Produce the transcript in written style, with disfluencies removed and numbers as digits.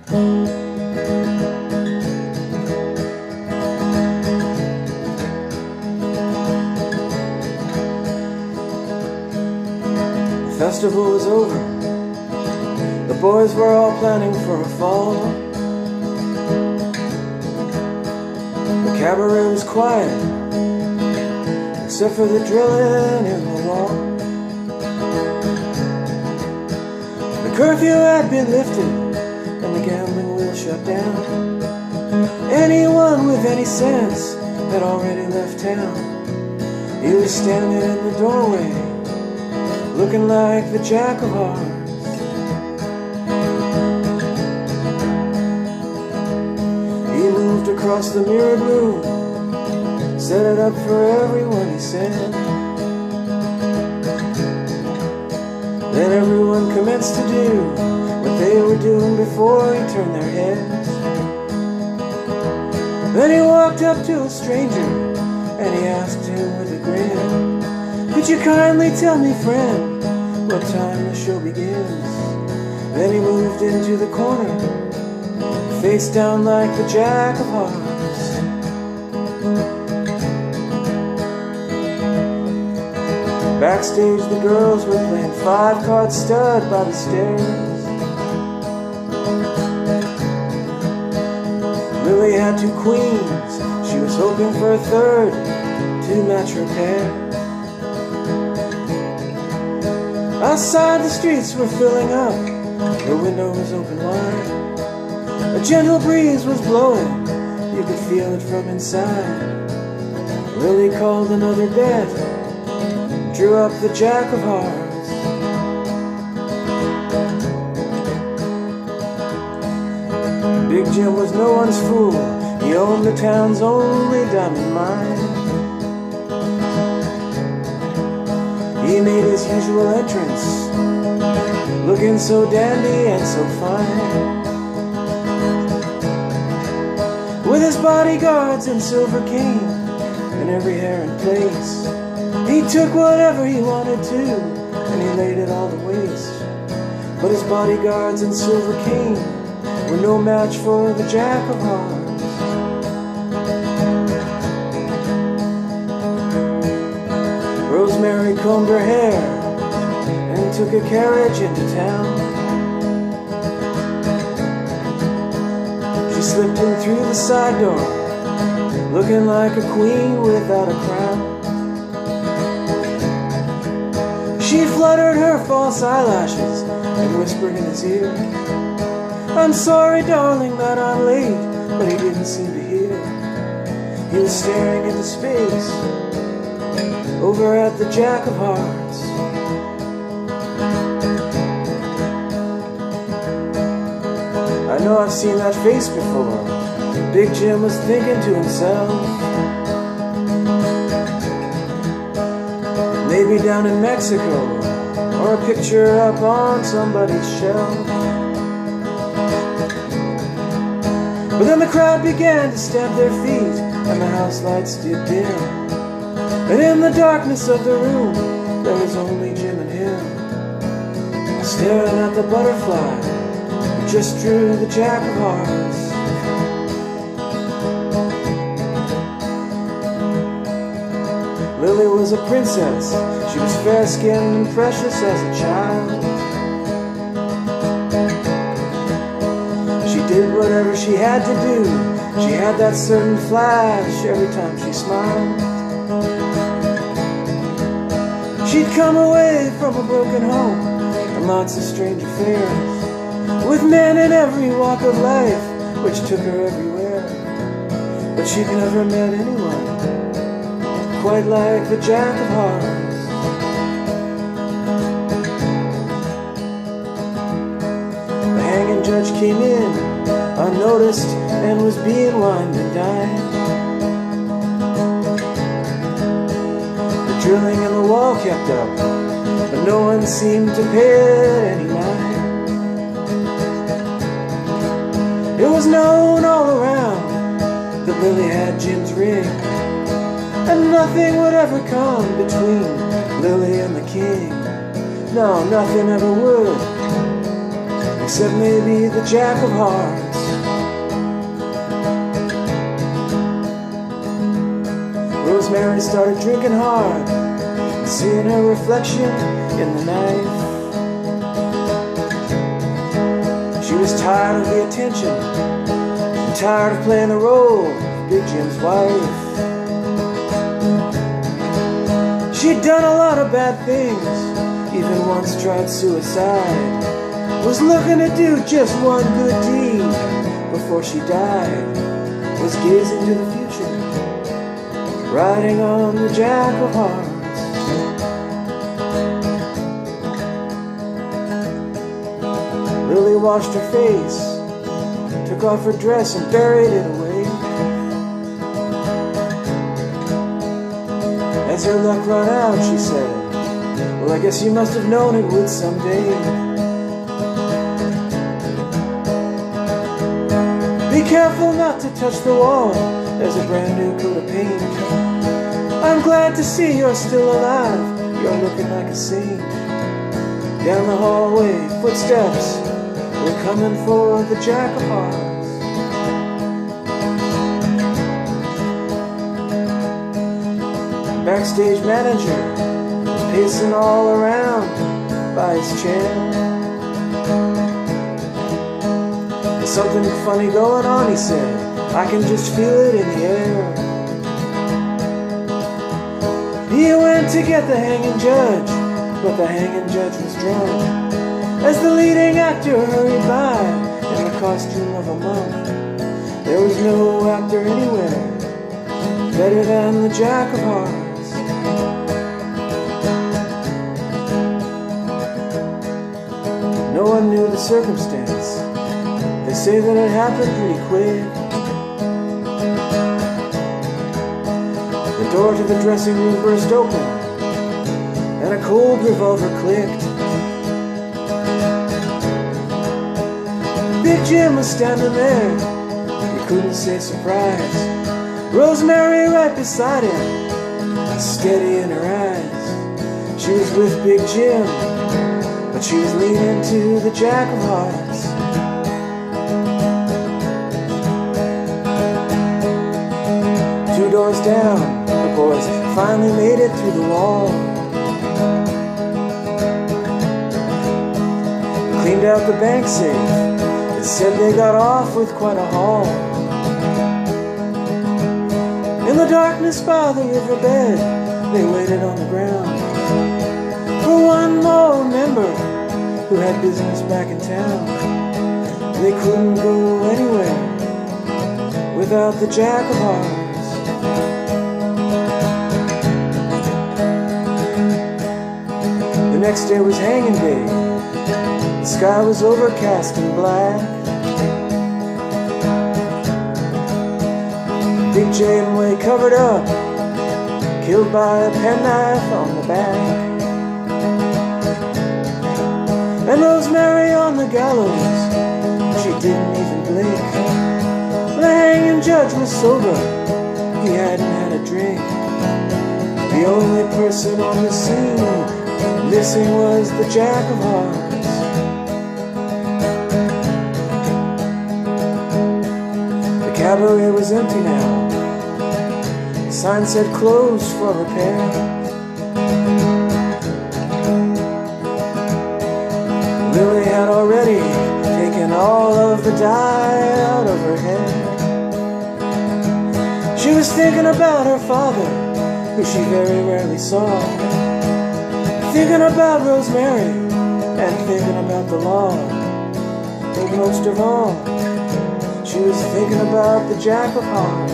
The festival was over. The boys were all planning for a fall. The cabaret was quiet, except for the drilling in the wall. The curfew had been lifted, and the gambling wheel shut down. Anyone with any sense had already left town. He was standing in the doorway, looking like the Jack of Hearts. He moved across the mirrored room, set it up for everyone, he said. Then everyone commenced to do what they were doing before he turned their heads. Then he walked up to a stranger, and he asked him with a grin, "Could you kindly tell me, friend, what time the show begins?" Then he moved into the corner, face down like the Jack of Hearts. Backstage the girls were playing 5-card stud by the stairs. Lily had 2 queens, she was hoping for a third to match her pair. Outside the streets were filling up, the window was open wide. A gentle breeze was blowing, you could feel it from inside. Lily called another bet, drew up the Jack of Hearts. Big Jim was no one's fool, he owned the town's only diamond mine. He made his usual entrance, looking so dandy and so fine. With his bodyguards in silver cane and every hair in place, he took whatever he wanted to, and he laid it all to waste. But his bodyguards in silver cane were no match for the Jack of Hearts. Rosemary combed her hair and took a carriage into town. She slipped in through the side door, looking like a queen without a crown. She fluttered her false eyelashes and whispered in his ear, "I'm sorry, darling, that I'm late," but he didn't seem to hear. He was staring into space, over at the Jack of Hearts. "I know I've seen that face before," Big Jim was thinking to himself. Maybe down in Mexico, or a picture up on somebody's shelf. But then the crowd began to stamp their feet, and the house lights did dim. And in the darkness of the room, there was only Jim and him, staring at the butterfly who just drew the Jack of Hearts. Lily was a princess, she was fair-skinned and precious as a child. She did whatever she had to do, she had that certain flash every time she smiled. She'd come away from a broken home and lots of strange affairs, with men in every walk of life, which took her everywhere. But she'd never met anyone quite like the Jack of Hearts. The hanging judge came in unnoticed and was being wined and dined. The drilling in the wall kept up, but no one seemed to pay it any mind. It was known all around that Lily had Jim's ring, and nothing would ever come between Lily and the king. No, nothing ever would. except maybe the Jack of Hearts. Rosemary started drinking hard, seeing her reflection in the night. She was tired of the attention, and tired of playing the role of Big Jim's wife. She'd done a lot of bad things, even once tried suicide. Was looking to do just one good deed before she died. Was gazing to the future, riding on the Jack of Hearts. Lily washed her face, took off her dress and buried it away. As her luck ran out, she said, well, I guess you must have known it would someday. Be careful not to touch the wall, there's a brand new coat of paint. I'm glad to see you're still alive, you're looking like a saint. Down the hallway, footsteps, we're coming for the Jack of Hearts. Backstage manager was pacing all around by his chair. There's something funny going on, he said, I can just feel it in the air. He went to get the hanging judge, but the hanging judge was drunk as the leading actor hurried by in the costume of a monk. There was no actor anywhere better than the Jack of Hearts. No one knew the circumstance. They say that it happened pretty quick. The door to the dressing room burst open, and a cold revolver clicked. Big Jim was standing there, he couldn't say surprise. Rosemary right beside him, steady in her eyes. She was with Big Jim, but she was leaning to the Jack of Hearts. Two doors down, the boys finally made it through the wall. Cleaned out the bank safe, it said they got off with quite a haul. In the darkness by the riverbed, they waited on the ground for one more member who had business back in town. They couldn't go anywhere without the Jack of Hearts. The next day was hanging day. The sky was overcast and black. Big Janeway covered up, killed by a penknife on the back. And Rosemary on the gallows, she didn't even blink. The hanging judge was sober, he hadn't had a drink. The only person on the scene missing was the Jack of Hearts. The cabaret was empty now. The sign said closed for repair. Lily had already taken all of the dye out of her hair. She was thinking about her father, who she very rarely saw. Thinking about Rosemary, and thinking about the law. But most of all, she was thinking about the Jack of Hearts.